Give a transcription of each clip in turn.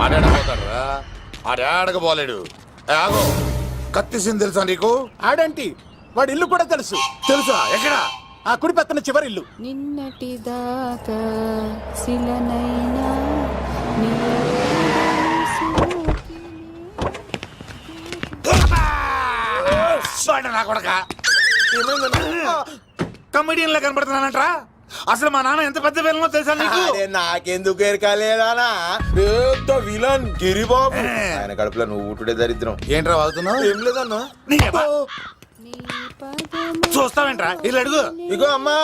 ఆడాడపోతాడురా, ఆడాడకపోలేడు. ఆగో, కత్తిసింది తెలుసా నీకు? ఆడంటి వాడి ఇల్లు కూడా తెలుసు. తెలుసా? ఎక్కడ? ఆ కుడి పక్కన చివరి ఇల్లు. నిన్నటి దాకా శిలనైనా నా కొడక కమెడియన్ లా కనబడుతున్నానంట్రా. అసలు మా నాన్న ఎంత పెద్ద విలనో తెలుసా నీకు? నాకెందుకు ఎరకాలేదానా? పెద్ద విలన్ గిరిబాబు. ఆయన కడుపులో నువ్వు ఊటుడే దరిద్రం. ఏంట్రా వాగుతున్నావు? ఏం లేదన్నా. చూస్తావేంట్రా? ఇల్లు అడుగు. ఇగో అమ్మా,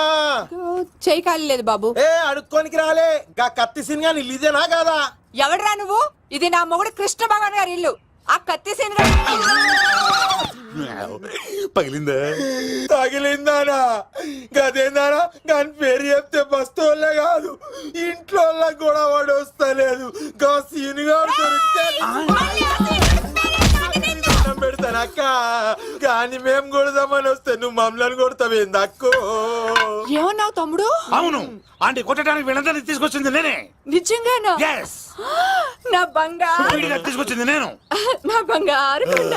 చేయి ఖాళీ లేదు బాబు. అడుక్కోనికి రాలే. గా కత్తి సినిమా ఇదేనా కాదా? ఎవడరా నువ్వు? ఇది నా మొగుడు కృష్ణ భగవాన్ గారి ఇల్లు. ఆ కత్తి సీన్ పగిలిందా? తగిలిందానా? గదేందానా? దాని పేరు చెప్తే బస్తోళ్ళే కాదు, ఇంట్లో కూడా వాడు వస్తలేదు. గా సీనుగా పెడతాను అక్క. కానీ మేము కొడదామని వస్తే నువ్వు మమ్మల్ని కొడతావేంది అక్కో? ఏమన్నావు తమ్ముడు? అవును, ఆంటీ కొట్టడానికి వీళ్ళందరినీ తీసుకొచ్చింది నేనే. నిజంగానా? Yes. నా బంగారు వీడిగా తీసుకొచ్చింది నేను. నా బంగారు కొండ.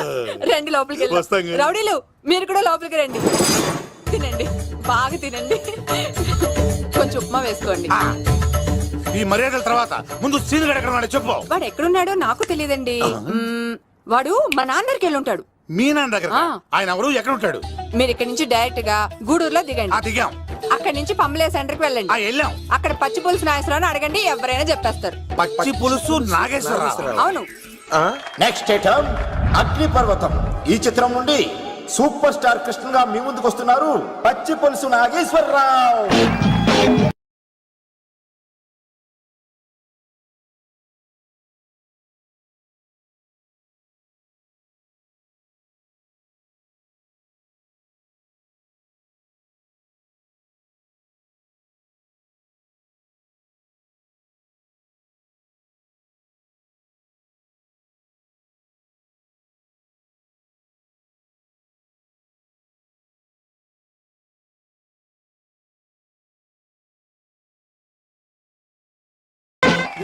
రండి లోపలికి వెళ్దాం. రౌడీలు మీరు కూడా లోపలికి రండి. తినండి, బాగా తినండి. కొంచెం ఉప్మా వేసుకోండి. ఈ మర్యాదల తర్వాత ముందు సీన్ గడ ఎక్కడ ఉన్నాడో చెప్పు. వాడు ఎక్కడున్నాడో నాకు తెలియదండి. వాడు మా నాన్న దగ్గరికి వెళ్ళి ఉంటాడు. మీ నాన్న దగ్గర? ఆయన ఎవరు, ఎక్కడ ఉంటాడు? మీరు ఇక్కడ నుంచి డైరెక్ట్ గా గూడూరులో దిగండి. దిగాం. అక్కడ నుంచి పంబలే సెంటర్ కి వెళ్ళండి. వెళ్ళాం. అక్కడ పచ్చి పులుసు నాగేశ్వరరావు అడగండి, ఎవరైనా చెప్పేస్తారు. పచ్చి పులుసు నాగేశ్వరరావు? అవును. నెక్స్ట్ ఐటమ్ అగ్ని పర్వతం. ఈ చిత్రం నుండి సూపర్ స్టార్ కృష్ణగా మీ ముందుకు వస్తున్నారు పచ్చి పులుసు నాగేశ్వరరావు.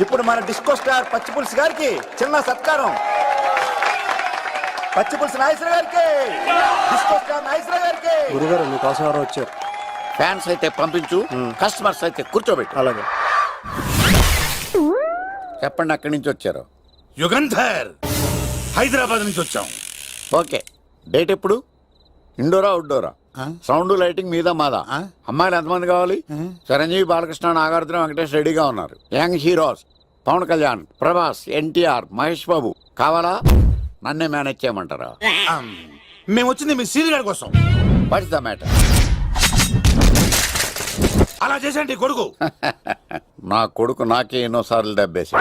ఇప్పుడు మన డిస్కో స్టార్ పచ్చి పులుసు గారికి చిన్న సత్కారం. పచ్చి పులుసు నాగేశ్వర గారికి, డిస్కో స్టార్ నాగేశ్వర గారికి. గురుగారు మీకోసం ఎవరో వచ్చారు. ఫ్యాన్స్ అయితే పంపించు, కస్టమర్స్ అయితే కూర్చోబెట్టు. అలాగే. చెప్పండి, అక్కడి నుంచి వచ్చారు? యుగంధర్, హైదరాబాద్ నుంచి వచ్చాం. ఓకే, డేట్ ఎప్పుడు? ఇండోరా అవుట్డోరా? సౌండ్ లైటింగ్ మీద మాదా? అమ్మాయిలు ఎంతమంది కావాలి? చిరంజీవి, బాలకృష్ణ, నాగార్జున, వెంకటేష్ రెడీగా ఉన్నారు. యంగ్ హీరోస్ పవన్ కళ్యాణ్, ప్రభాస్, ఎన్టీఆర్, మహేష్ బాబు కావాలా? నన్నే మేనేజ్ చేయమంటారా? మేము వచ్చింది మీ సీన్ గడ కోసం. What's the matter? అలా చేసేయండి కొడుకు. నా కొడుకు నాకే ఎన్నోసార్లు దెబ్బేసి.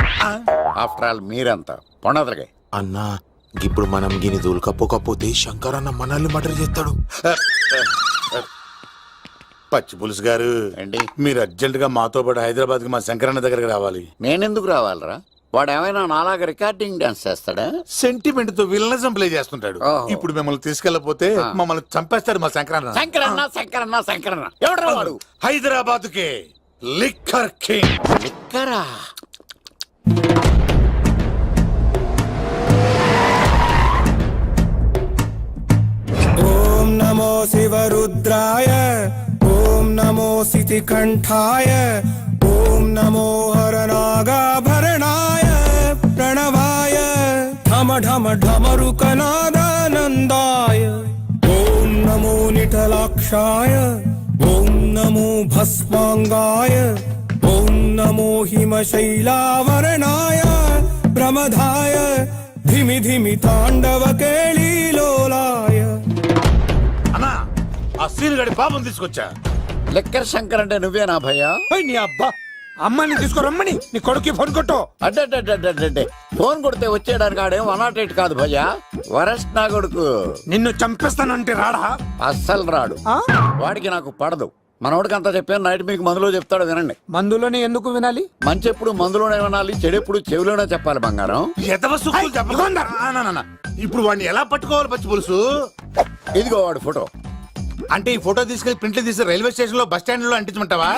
ఆఫ్టర్ ఆల్ మీరంతా పొండదలకే. అన్నా, ఇప్పుడు మనం గిని దూలకపోతే శంకర్ అన్న మనల్ని మర్డర్ చేస్తాడు. పచ్చి పులుసు గారు, మీరు అర్జెంట్ గా మాతో పాటు హైదరాబాద్ కి మా శంకరన్న దగ్గరకు రావాలి. నేనెందుకు రావాలరా? వాడు ఏమైనా నాలాగా రికార్డింగ్ డాన్స్ చేస్తాడా? సెంటిమెంట్ తో విలనిజం ప్లే చేస్తుంటాడు. ఇప్పుడు మిమ్మల్ని తీసుకెళ్లపోతే మమ్మల్ని చంపేస్తాడు మా శంకరన్న. శంకరన్న ఎవడరా వాడు? హైదరాబాద్ కే లిక్కర్ కింగ్. లిక్కరా? ఓం నమో శివరుద్రాయ, ఓం నమో శితికంఠాయ, ఓం నమో హరనాగాభరణాయ ప్రణవాయ ఢమ ఢమ ఢమరుకనాదానందాయ, ఓం నమో నిఠలాక్షాయ, ఓం నమో భస్మాంగాయ, ఓం నమో హిమశైలావరణాయ ప్రమదాయ ధిమి ధిమి తాండవ కేళీలోలాయ. అన్నా, ఆ సీన్ గడి పాపం తీసుకొచ్చా. లిక్కర్ శంకర్ అంటే నువ్వేనా భయ్యా? నీ అబ్బా, అమ్మాయిని తీసుకురమ్మని నీ కొడుకు ఫోన్ కొట్టు. అడ్డే ఫోన్ కొడితే వచ్చేయడానికి ఆడేం 108 కాదు భయ్యా, వరస్ట్ నా కొడుకు. నిన్ను చంపేస్తానంటే రాడా? అస్సలు రాడు. వాడికి నాకు పడదు. మనోడికి అంతా చెప్పాను, నైట్ మీకు మందులో చెప్తాడు వినండి. మందులోనే ఎందుకు వినాలి? మంచి ఎప్పుడు మందులోనే వినాలి, చెడు ఎప్పుడు చెవిలోనే చెప్పాలి బంగారం. ఇప్పుడు వాడిని ఎలా పట్టుకోవాలి పచ్చి పులుసు? ఇదిగో వాడు ఫోటో. అంటే ఈ ఫోటో తీసుకెళ్లి ప్రింట్లు తీసి రైల్వే స్టేషన్ లో బస్ స్టాండ్ లో అంటించమంటావా?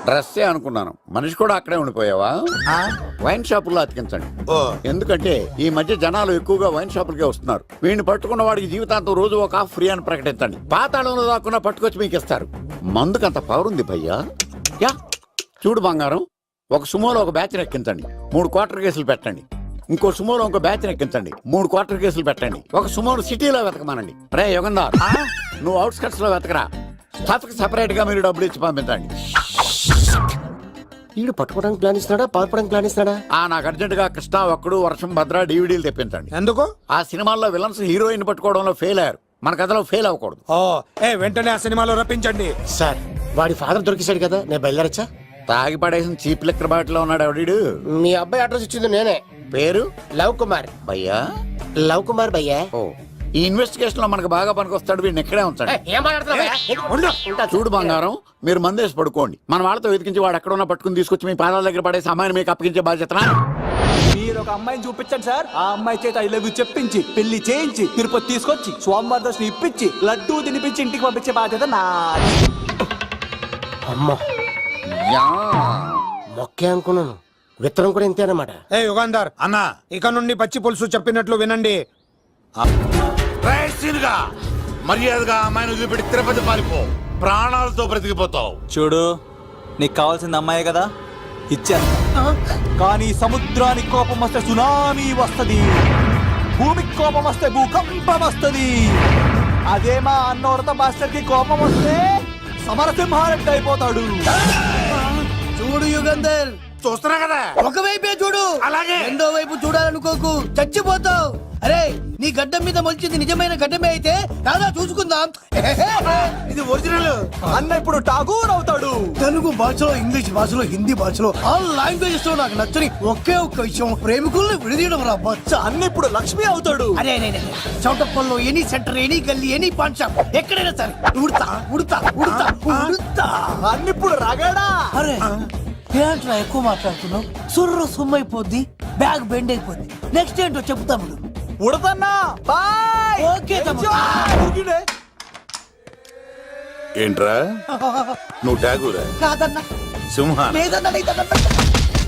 డ్రెస్సే అనుకున్నాను, మనిషి కూడా అక్కడే ఉండిపోయావా? వైన్ షాపుల్లో అతికించండి. ఓ. ఎందుకంటే ఈ మధ్య జనాలు ఎక్కువగా వైన్ షాపులకే వస్తున్నారు. వీడిని పట్టుకున్న వాడికి జీవితాంతం రోజు ఒక ఆఫ్ ఫ్రీ అని ప్రకటించండి. పాతాళంలో దాక్కున్నా పట్టుకొచ్చి మీకు ఇస్తారు. మందుకంత పవర్ ఉంది భయ్యా. యా చూడు బంగారం, ఒక సుమోలో ఒక బ్యాచ్ ఎక్కించండి, 3 క్వార్టర్ కేసులు పెట్టండి. ఇంకో సుమోలో ఇంకో బ్యాచ్ ఎక్కించండి, 3 క్వార్టర్ కేసులు పెట్టండి. ఒక సుమోను సిటీలో వెతకమానండి. రే యుగంధర్, నువ్వు అవుట్స్కట్స్ లో వెతకరా. స్టాఫ్ కి సెపరేట్ గా మీరు డబ్బులు ఇచ్చి పంపించండి. వీడు పట్టుకోవడానికి ప్లాన్ ఇస్తున్నాడా, పాల్పడానికి ప్లాన్ ఇస్తున్నాడా? నాకు అర్జెంట్ గా కృష్ణ, ఒక్కడు, వర్షం, భద్ర డివిడీలు తెప్పించండి. ఎందుకు? ఆ సినిమాల్లో విలన్స్ హీరోయిన్ పట్టుకోవడంలో ఫెయిల్ అయ్యారు, మన కథలో ఫెయిల్ అవ్వకూడదు. ఓ వెంటనే ఆ సినిమాలో రప్పించండి. సార్ వాడి ఫాదర్ దొరికేశాడు కదా, నేను బయలుదేరచ్చా? తాగి పడేసిన చీప్ లెక్కర్ బాటిలో ఉన్నాడు ఎవడీడు. మీ అబ్బాయి అడ్రస్ ఇచ్చింది నేనే. పేరు లవ్ కుమార్. భయ్యా? లవ్ కుమార్ భయ్యా. ఓ, ఈ ఇన్వెస్టిగేషన్ లో మనకు బాగా పనికొస్తాడు, వీడిని ఎక్కడే ఉంచండి. ఏం మాట్లాడుతున్నావు? చూడు బంగారం, మీరు మందేసి పడుకోండి. మన వాళ్ళతో వెతికించి వాడు ఎక్కడ ఉన్నా పట్టుకుని తీసుకొచ్చి మీ పాదాల దగ్గర పడేసి అమ్మాయిని మీకు అప్పగించే బాధ్యత. మీరు ఒక అమ్మాయిని చూపించండి సార్. ఆ అమ్మాయి చేత ఐ లవ్ యూ చెప్పించి పెళ్లి చేయించి తిరుపతి తీసుకొచ్చి స్వామివారి దర్శనం ఇప్పించి లడ్డూ తినిపించి ఇంటికి పంపించే బాధ్యత నాది. అమ్మా మొక్కే అనుకున్నాను, విత్తనం కూడా ఇంతే అన్నమాట. ఏ యుగాంధర్ అన్నా, ఇక నుండి పచ్చి పులుసు చెప్పినట్లు వినండి. రైసీనుగా మర్యాదగా అమ్మాయిని వదిలిపెట్టి తిరుపతి పారిపో, ప్రాణాలతో బ్రతికిపోతావు. చూడు, నీకు కావాల్సింది అమ్మాయే కదా, ఇచ్చేస్తా. కానీ సముద్రానికి కోపం వస్తే సునామీ వస్తది, భూమికి కోపం వస్తే భూకంపం వస్తది. అదే మా అన్నోడత మాస్టర్ కి కోపం వస్తే సమరసింహారెడ్డి అయిపోతాడు. చూడు యుగంధర్, చూస్తున్నా కదా, ఒకవైపే చూడు, అలాగే రెండో వైపు చూడాలనుకోకు, చచ్చిపోతావు. అరే నీ గడ్డం మీద మొలిచింది నిజమైన గడ్డమే అయితే రాదా చూసుకుందాం. ఇది ఒరిజినల్. అన్న ఇప్పుడు ఠాగూర్ అవుతాడు. తెలుగు భాషలో, ఇంగ్లీష్ భాషలో, హిందీ భాషలో ఆల్ లాంగ్వేజెస్ లో నాకు నచ్చని ఒకే ఒక్క విషయం, ప్రేమికుల్ని విడదీయడం రా బచ్చ. అన్న ఇప్పుడు లక్ష్మి అవుతాడు. అరే చౌటప్పల్లో ఎనీ సెంటర్, ఎనీ గల్లీ, ఎనీ పాన్ షాప్, ఎక్కడైనా సరే ఉడతా ఉడతా ఉడతా ఉడతా. అన్న ఇప్పుడు రగడా. అరే ఏంట్రా ఎక్కువ మాట్లాడుతున్నావు, సుర్రు సుమ్మైపోద్ది, బ్యాగ్ బెండ్ అయిపోద్ది. నెక్స్ట్ ఏంటో చెప్తాము. ఉడతన్నా బాయ్. ఓకే తమ్ముడు. ఏంట్రా నువ్వు ఠాగూరా? కాదన్నా, సింహ? లేదన్నా, లేదన్నా.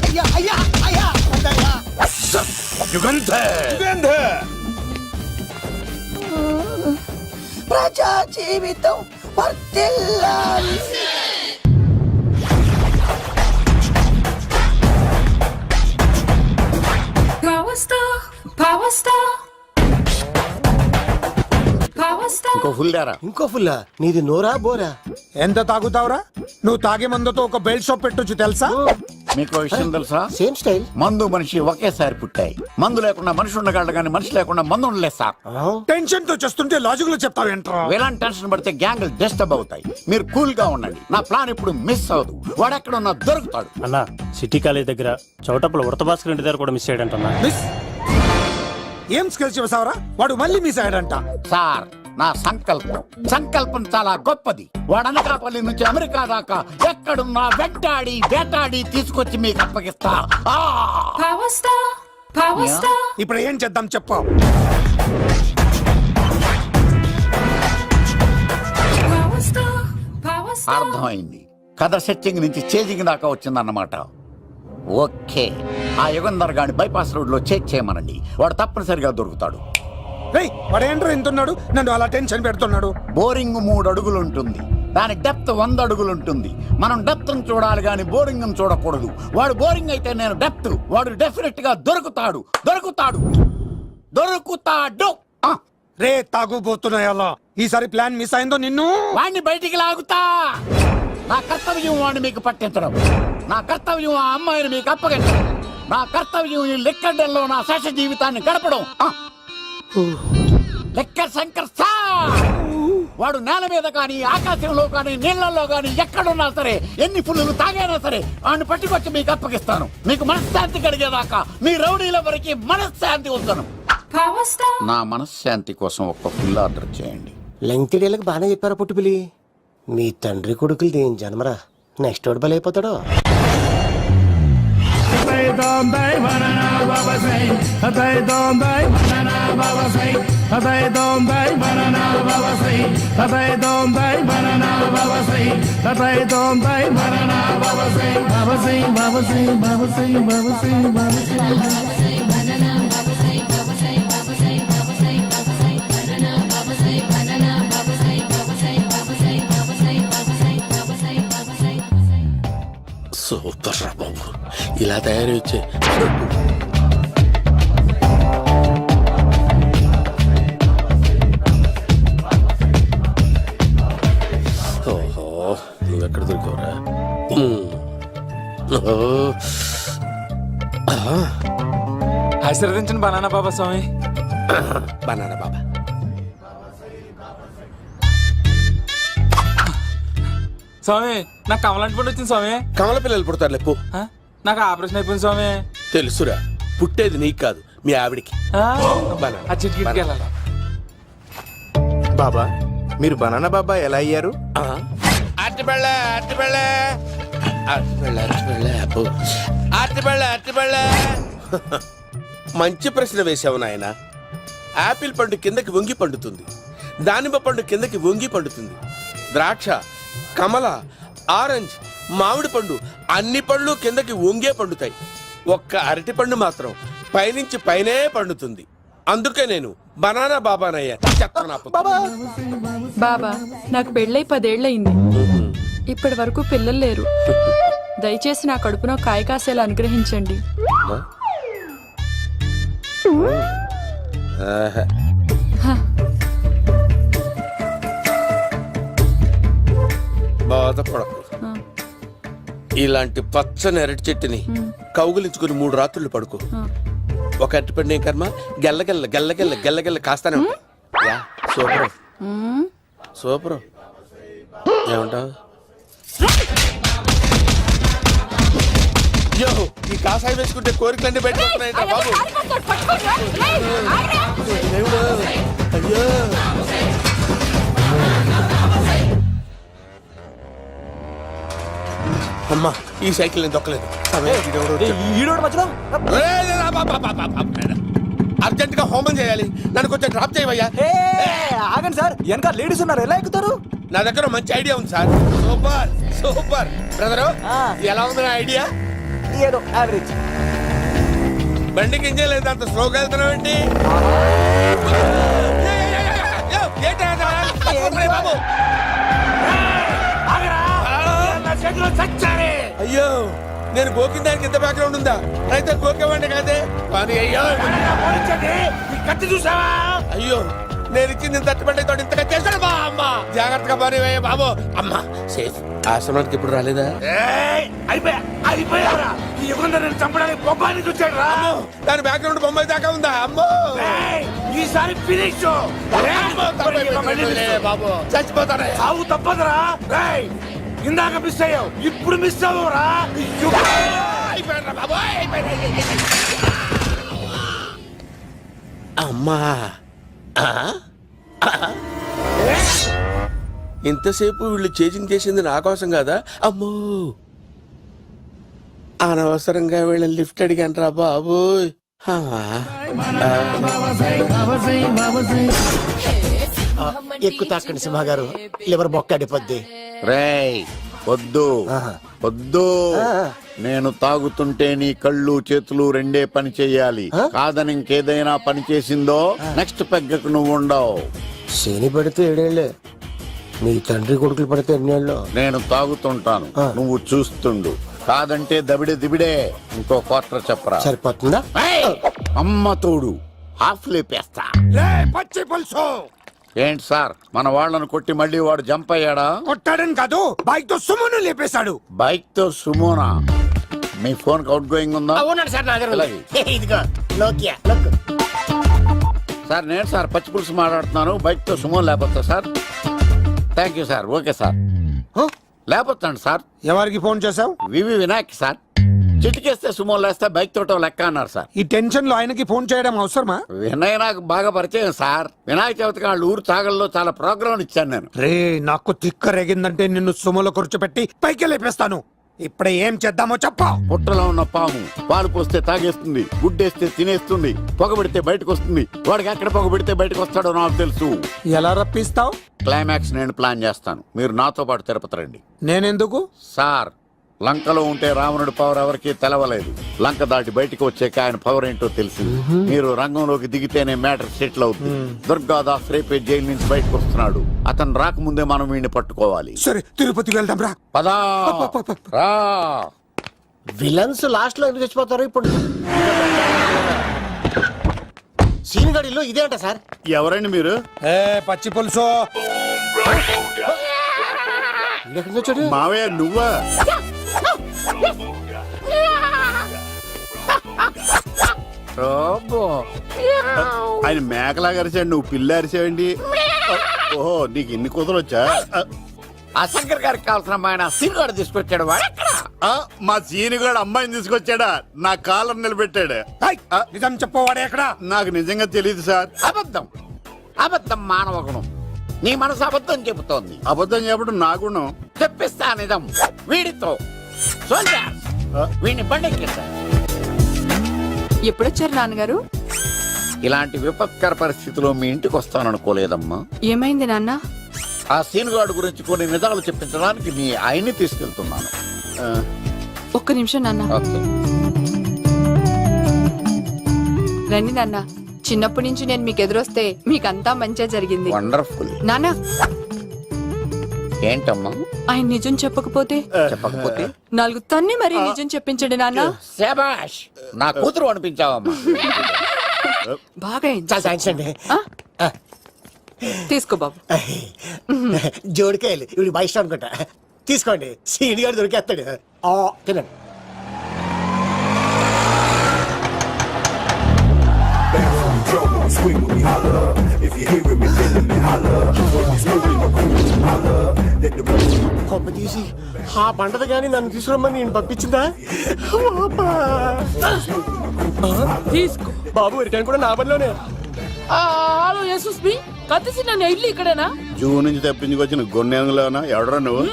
అయ్యా అయ్యా అయ్యా అయ్యా. యుగంధర్. ప్రజా జీవితం వర్ధిల్లాలి. ఇంకో ఫుల్ దారా. ఇంకో ఫుల్లా? నీది నోరా బోరా? ఎంత తాగుతావురా? నువ్వు తాగే మందుతో ఒక బెల్ట్ షాప్ పెట్టొచ్చు తెలుసా? మీకు విషయం తెలుసా? Same style. మందు మనిషి ఒకేసారి పుట్టాయి. మందు లేకుండా మనిషి ఉండగలడు కానీ మనిషి లేకుండా మందు ఉండలేదు సార్. టెన్షన్ తో చేస్తుంటే లాజిక్ లో చెప్తావు ఏంట్రా? ఎలాంటి టెన్షన్ పడితే గ్యాంగ్లు డిస్టర్బ్ అవుతాయి. మీరు కూల్ గా ఉండండి, నా ప్లాన్ ఇప్పుడు మిస్ అవ్వదు. వాడు ఎక్కడ ఉన్నా దొరుకుతాడు. అన్నా, సిటీ కాలేజ్ దగ్గర చౌటప్పుల ఉడత భాస్కర్ ఇంటి దగ్గర కూడా మిస్ అయ్యాడంటన్నా. మిస్ ఏం స్కిల్స్ చేసావరా? వాడు మళ్ళీ మిస్ అయ్యాడంట. సార్, నా సంకల్పం చాలా గొప్పది. వాడు అనకాపల్లి నుంచి అమెరికా దాకా ఎక్కడున్నా వెంటాడి వేటాడి తీసుకొచ్చి మీకు అప్పగిస్తా. ఇప్పుడు ఏం చేద్దాం చెప్పు. అర్థమైంది. కథ సెట్టింగ్ నుంచి చేజింగ్ దాకా వచ్చిందన్నమాట. ఓకే, ఆ యుగంధర్ గాని బైపాస్ రోడ్ లో చెక్ చేయమనండి. వాడు తప్పనిసరిగా దొరుకుతాడు. వాడు ఏంట్రా ఇంతున్నాడు, నన్ను అలా టెన్షన్ పెడుతున్నాడు. బోరింగ్ 3 అడుగులు ఉంటుంది, దాని డెప్త్ 100 అడుగులు ఉంటుంది. మనం డెప్త్ చూడాలి గాని బోరింగ్ చూడకూడదు. వాడు బోరింగ్ అయితే నేను డెప్త్. వాడు డెఫినెట్ గా దొరుకుతాడు. రే తాగుబోతున్నాయా, ఈసారి ప్లాన్ మిస్ అయిందో నిన్ను. వాడిని బయటికి లాగుతా. నా కర్తవ్యం వాడిని మీకు పట్టించడం. నా కర్తవ్యం ఆ అమ్మాయిని మీకు అప్పగించడం. నా కర్తవ్యం ఈ లెక్కడల్లో నా శేష జీవితాన్ని గడపడం. లెక్కర్ శంకర్ సార్, వాడు నేల మీద కానీ ఆకాశంలో కానీ నీళ్లలో కానీ ఎక్కడున్నా సరే, ఎన్ని పుల్లులు తాగైనా సరే వాడిని పట్టుకొచ్చి మీకు అప్పగిస్తాను. మీకు మనశ్శాంతి కలిగేదాకా మీ రౌడీల వరకు మనశ్శాంతి ఉంచను. నా మనశ్శాంతి కోసం ఒక్క ఫుల్ ఆర్డర్ చేయండి. లెంగ్తీడేళ్ళకి బాగానే చెప్పారా పుట్టుపిలి? మీ తండ్రి కొడుకులు దేని జన్మరా, నెక్స్ట్ వాడు బలైపోతాడో. Bye, bye, bye, bye, bye, bye, bye, bye, bye, bye, bye, bye, bye, bye, తదై దోం దై బననా బవసై తదై దోం దై బననా బవసై తదై దోం దై బననా బవసై బవసై బవసై బవసై బవసై బవసై బననా బవసై బవసై బవసై బవసై బవసై బననా బవసై బననా బవసై బవసై బవసై బవసై బవసై బవసై బవసై సూపర్ రా బాబు, ఇలా తయారు వచ్చే ఓహో, నువ్వెక్కడ దొరికావురా? ఆశీర్వదించండి బనానా బాబా స్వామి. బనానా బాబా. స్వామి నాకు కమలాంటి పండు వచ్చింది స్వామి. కమల పిల్లలు పుడతారు లేపు. ఆ? నాకు ఆపరేషన్ అయిపోయింది స్వామి. తెలుసురా, పుట్టేది నీకు కాదు మీ ఆవిడికి. ఆ చిటికిటికి వెళ్ళాలి. బాబా మీరు బనానా బాబా ఎలా అయ్యారు? మంచి ప్రశ్న వేశావు నాయన. ఆపిల్ పండు కిందకి వంగి పండుతుంది, దానిమ్మ పండు కిందకి వంగి పండుతుంది, ద్రాక్ష, కమల, ఆరెంజ్, మామిడి పండు అన్ని పండ్లు కిందకి వంగే పండుతాయి. ఒక్క అరటి పండు మాత్రం పైనుంచి పైనే పండుతుంది. అందుకే నేను బనానా బాబానయ్యా. బాబా నాకు పెళ్ళై 10 ఏళ్ళయింది. ఇప్పటి వరకు పిల్లలు లేరు. దయచేసి నా కడుపున కాయ కాసేలా అనుగ్రహించండి. బాధపడకు. ఇలాంటి పచ్చని అరటి చెట్టుని కౌగులించుకుని 3 రాత్రులు పడుకో. ఒక అరటి పండు ఏం కర్మ, గెల్లగెల్ల గెల్లగెల్ల గెల్లగెల్ల కాస్తానే ఉంటాయి. Yeah, super super. ఏమంటావు? యో, ఈ కాసాయి వేసుకుంటే కోరికలన్నీ బయటకు వస్తున్నాయంట బాబు. దేవుడు, అయ్యో. అమ్మా, ఈ సైకిల్ నేను దొక్కలేదు. అర్జెంట్ గా హోమం చేయాలి, నన్ను కొంచెం డ్రాప్ చేయవయ్యా. ఆగండి సార్, వెనక లేడీస్ ఉన్నారు, ఎలా ఎక్కుతారు? నా దగ్గర మంచి ఐడియా ఉంది సార్. సూపర్ సూపర్ బ్రదరు, ఎలా ఉంది నా ఐడియా? ఏదో యావరేజ్. బండికి ఇంజన్ లేదు, అంత స్లోగా వెళ్తున్నావు ఏంటి? బాబు అయ్యో, నేను గోకిన దానికి ఇంత బ్యాక్గ్రౌండ్ ఉందా? అయితే గోకేవాడిని కాదే. కానీ అయ్యో కత్తి చూసావా? అయ్యో, నేను ఇచ్చింది తట్టుబడి తోటి ఇంతగా చేశాడు బా. అమ్మ జాగ్రత్తగా పని వేయ బాబు. అమ్మ సేఫ్. ఆశ్రమానికి ఇప్పుడు రాలేదా? చంపడానికి బొమ్మాన్ని చూచాడు రా. దాని బ్యాక్గ్రౌండ్ బొమ్మాయి దాకా ఉందా? అమ్మో, ఈసారి ఫినిష్ బాబు. చచ్చిపోతారా? సాగు తప్పదురా. ఇందాక మిస్ అయ్యావు, ఇప్పుడు మిస్ అవ్వరా. అమ్మా, ఇంతసేపు వీళ్ళు చేజింగ్ చేసింది నా కోసం కాదా? అమ్మో, అనవసరంగా వీళ్ళని లిఫ్ట్ అడిగాను రా బాబు. ఎక్కు తాకండి సింహ గారు, లివర్ బొక్క అడిపోద్ది. రేయ్ వద్దు వద్దు, నేను తాగుతుంటే నీ కళ్ళు చేతులు రెండే పని చెయ్యాలి. కాదని ఇంకేదైనా పని చేసిందో నెక్స్ట్ పెగ్గకు నువ్వు ఉండవు. శని పడితే 7 ఏళ్ళే, మీ తండ్రి కొడుకులు పడితే 8 ఏళ్ళు. నేను తాగుతుంటాను, నువ్వు చూస్తుండు. కాదంటే దబిడే దిబిడే. ఇంకో క్వార్టర్ చెప్పరా? సరిపోతుందా? అమ్మ తోడు, హాఫ్ లేపేస్తా. పచ్చి పులుసు. ఏంటి సార్, మన వాళ్ళను కొట్టి మళ్ళీ వాడు జంప్ అయ్యాడా? కొట్టాడని కాదు, బైక్ తో సుమను లేపేశాడు. బైక్ తో సుమోనా? మీ ఫోన్ అవుట్ గోయింగ్ ఉందా? అవునండి సార్, నా దగ్గర ఇదిగో నోకియా. సార్ నేను సార్ పచ్చి పులుసు మాట్లాడుతున్నాను. బైక్ తో సుమో లేకపోతా sir? Thank you sir. Okay sir, లేకపోతాండి సార్. ఎవరికి ఫోన్ చేసావు? వివి వినాయక్ సార్. చిటికేస్తే సుమో లేస్తే బైక్ తోటో లెక్క అన్నారు సార్. ఈ టెన్షన్ లో ఆయనకి ఫోన్ చేయడం అవసరమా? వినయ్ నాకు బాగా పరిచయం సార్. వినాయక చవితికి వాళ్ళ ఊరు తాగల్లో చాలా ప్రోగ్రాం ఇచ్చాను నేను. రే, నాకు తిక్క రేగిందంటే నిన్ను సుమోలో కూర్చోబెట్టి పైకి లేపేస్తాను. ఇప్పుడు ఏం చేద్దామో చెప్పు. పుట్టలో ఉన్న పాము పాలు పోస్తే తాగేస్తుంది, గుడ్డేస్తే తినేస్తుంది, పొగబెడితే బయటకు వస్తుంది. వాడికి ఎక్కడ పొగబెడితే బయటకు వస్తాడో నాకు తెలుసు. ఎలా రప్పిస్తావు? క్లైమాక్స్ నేను ప్లాన్ చేస్తాను, మీరు నాతో పాటు తిరుపతి రండి. నేనెందుకు? సార్, లంకలో ఉంటే రావణుడి పవర్ ఎవరికి తెలవలేదు. లంక దాటి బయటకు వచ్చాక ఆయన పవర్ ఏంటో తెలిసి మీరు రంగంలోకి దిగితేనే మ్యాటర్ సెటిల్ అవుతుంది. దుర్గాదాస్ రేపే జైలు నుంచి బయటకు వస్తున్నాడు. అతను రాకముందే మనం వీడిని పట్టుకోవాలి. సరే, తిరుపతి వెళ్దాం రా. పదా రా. విలన్స్ లాస్ట్ లో ఎందుకు చచ్చిపోతారు? ఇప్పుడు సీన్ గడిలో ఇదే అంట సార్. ఎవరండి మీరు? పచ్చి పులుసు. మావయ్య నువ్వా? ఆయన మేకలాగా అరిచాడు, నువ్వు పిల్ల అరిచావండి. ఓహో, నీకు ఇన్ని కూతురు వచ్చా? ఆ శంకర్ గారికి కావాల్సిన అమ్మాయి సీనుగాడు తీసుకొచ్చాడు. మా సీనుగాడు అమ్మాయిని తీసుకొచ్చాడా? నా కాలం నిలబెట్టాడు. నిజం చెప్పవాడే ఎక్కడ? నాకు నిజంగా తెలియదు సార్. అబద్ధం, అబద్ధం మానవ గుణం. నీ మనసు అబద్ధం చెబుతోంది. అబద్ధం చెప్పడం నా గుణం. చెప్పిస్తా నిజం వీడితో. వీడిని బండెక్కిస్తా. ఎప్పుడొచ్చారు నాన్నగారు? ఇలాంటి విపత్కర పరిస్థితిలో మీ ఇంటికి వస్తాననుకోలేదమ్మా. ఏమైంది నాన్న? ఆ సీనుగాడు గురించి కొన్ని నిజాలు చెప్పించడానికి మీ ఆయన్ని తీసుకెళ్తున్నాను. ఒక్క నిమిషం నాన్న. ఓకే. రండి నాన్న. చిన్నప్పటి నుంచి నేను మీకు ఎదురొస్తే మీకంతా మంచిగా జరిగింది. వండర్ఫుల్. నాన్న, ఏంటమ్మా? ఆయన నిజం చెప్పకపోతే చెప్పకపోతే నాలుగు తన్ని మరి నిజం చెప్పించండి నాన్న. శభాష్, నా కూతురు అనిపించావమ్మా. బాగా అయింది. చాలా థ్యాంక్స్ అండి. తీసుకో బాబు. జోడికాయలు ఇవి బాగా ఇష్టం అనుకుంటా. తీసుకోండి, సీని గారు దొరికేస్తాడు. తినండి. కొమ్మ తీసి ఆ పంటది కానీ నన్ను తీసుకురమ్మని నేను పంపించిందా? తీసుకో బాబు, రిటర్న్ కూడా నా పనిలోనే. హలో యశస్వి, కత్తిసి నన్ను ఇల్లు ఇక్కడేనా? జూ నుంచి తప్పించుకొచ్చిన గొన్నెంగులోనా? ఎవడరా నువ్వు?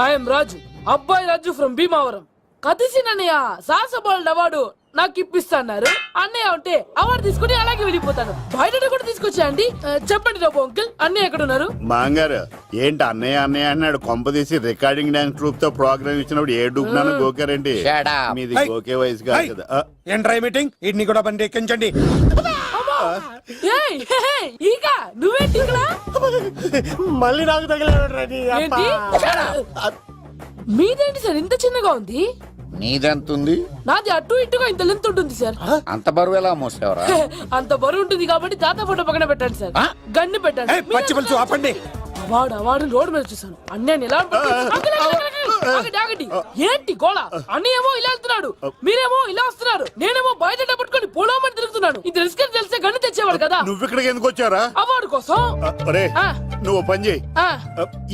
ఐఎమ్ రాజు, అబ్బాయి రాజు ఫ్రమ్ భీమావరం. కత్తిసి నన్నయ్య సాహసబాలుడు అవార్డు నాకు ఇప్పిస్తాన్నారు. అన్నయ్య ఉంటే అవార్డు తీసుకుని అలాగే వెళ్ళిపోతాను. బయట కూడా తీసుకొచ్చా అండి. చెప్పండి రాబు అంకుల్, అన్నయ్య ఎక్కడ ఉన్నారు? మాంగారు ఏంటి అన్నయ్య అన్నయ్య అన్నాడు? కొంప తీసి రికార్డింగ్ డాన్స్ ట్రూప్ తో ప్రోగ్రామ్ ఇచ్చినప్పుడు ఏ డూబ్నాను గోకారండి. మీది గోకే వయసు కాదు కదా. ఏంట్రై మీటింగ్? ఇడ్ని కూడా బండి ఎక్కించండి. ఈక నువ్వేంటి ఇక్కడ? మళ్ళీ నాకు తగిలాడు. మీదేంటి సార్ ఇంత చిన్నగా ఉంది? నీదెంతుంది? నాది అటు ఇటుగా ఇంత లెంత్ ఉంటుంది సార్. అంత బరువు ఎలా మోసేవరా? అంత బరువు ఉంటుంది కాబట్టి తాత ఫోటో పక్కన పెట్టండి సార్. గన్ను పెట్టండి. పచ్చి పులుసు ఆపండి. అవార్డు రోడ్డు మీద చూసాను. అన్నయ్య ఎలా ఆగండి. ఏంటి గోళ? అన్నయ్య ఏమో ఇలా వెళ్తున్నాడు, మీరేమో ఇలా వస్తున్నారు, నేనేమో బయట పట్టుకొని పోలోమని తిరుగుతున్నాను. ఇది రిస్క్ అని తెలిస్తే గన్ను తెచ్చేవాడు కదా. నువ్వు ఇక్కడికి ఎందుకు వచ్చారా? అవార్డు కోసం. నువ్వు పని చేయి,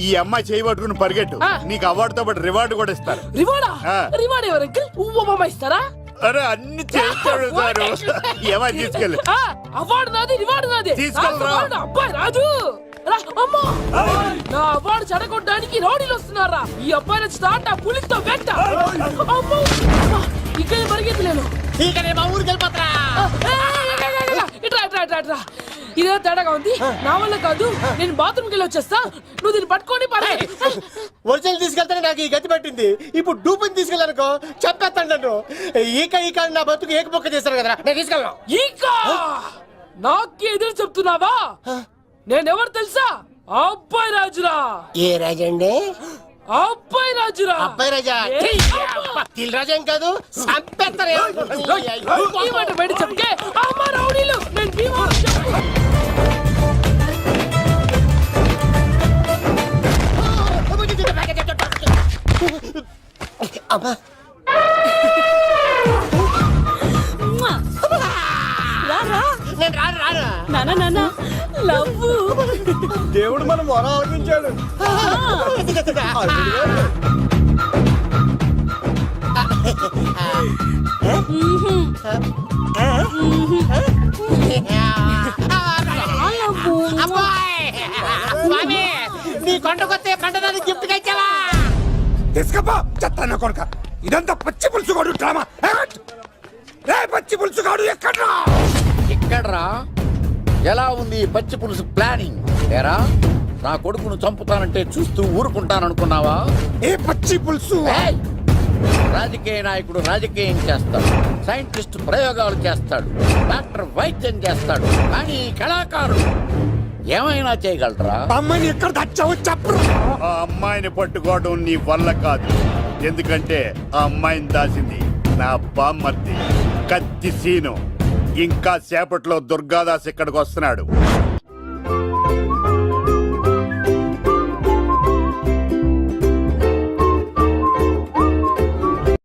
ఈ అమ్మాయి చేయి పట్టుకుని పరిగెట్టు. నీకు అవార్డు తో పాటు రివార్డు కూడా ఇస్తారు. రివార్డా? రివార్డ్ ఎవరు అంకుల్? ఉవ్వమ్మ ఇస్తారా? అరే అన్ని చేస్తాడు సార్. ఏమై తీసుకెళ్ళి. అవార్డు నాది, రివార్డు నాది. తీసుకెళ్ళరా. అబ్బాయి రాజు, నా అవార్డు చెడగొట్టడానికి రౌడీలు వస్తున్నారా? ఈ అబ్బాయి స్టార్ట్ ఆ పులితో పెట్ట. ఇక్కడ పరిగెత్తలేను. ఇదే తేడాగా ఉంది. నా వల్ల కాదు, నేను బాత్రూమ్కి వెళ్ళి వచ్చేస్తా. నువ్వు దీన్ని పట్టుకొని ఒరిజినల్ తీసుకెళ్తానే నాకు ఈ గతి పట్టింది. ఇప్పుడు డూపుని తీసుకెళ్ళానుకో చెప్పేస్తాను నన్ను. ఈక నా బతుకు ఏకపొక్క చేశారు కదా, నేను తీసుకెళ్ళను. ఇంకా నాకు ఎదురు చెప్తున్నావా? నేనెవరు తెలుసా? అబ్బాయి రాజురా. ఏ రాజండి? అబ్బాయి రాజురా. అబ్బాయి రాజా? తిల్ రాజా ఏం కాదు, సంపేస్తారు. ఈ మాట బయట చెప్తే అమ్మ రౌడీలు, నేను భీమవరం చెప్పు. అమ్మా నేను రాను. నాన్న లవ్వు. దేవుడు మనం మొర ఆలోచించాడు. నీ కొండకొస్తే పంటదాన్ని గిఫ్ట్ గా ఇచ్చావా? తీసుకపో చెత్త కొడుక ఇదంతా పచ్చి పులుసుగాడు డ్రామా రే పచ్చి పులుసుగాడు ఎక్కడ్రా ఎక్కడ్రా ఎలా ఉంది ఈ పచ్చి పులుసు ప్లానింగ్ ఏరా నా కొడుకును చంపుతానంటే చూస్తూ ఊరుకుంటాననుకున్నావా? ఏ పచ్చి పులుసు ఏయ్! రాజకీయ నాయకుడు రాజకీయం చేస్తాడు, సైంటిస్ట్ ప్రయోగాలు చేస్తాడు, డాక్టర్ వైద్యం చేస్తాడు, కానీ ఈ కళాకారుడు ఏమైనా చేయగలరా? అమ్మాయిని ఎక్కడ తెచ్చావో చెప్పు. ఆ అమ్మాయిని పట్టుకోవడం నీ వల్ల కాదు, ఎందుకంటే ఆ అమ్మాయిని దాసింది నా బామ్మర్ది కత్తి సీను. ఇంకా సేపట్లో దుర్గాదాస్ ఇక్కడికి వస్తున్నాడు.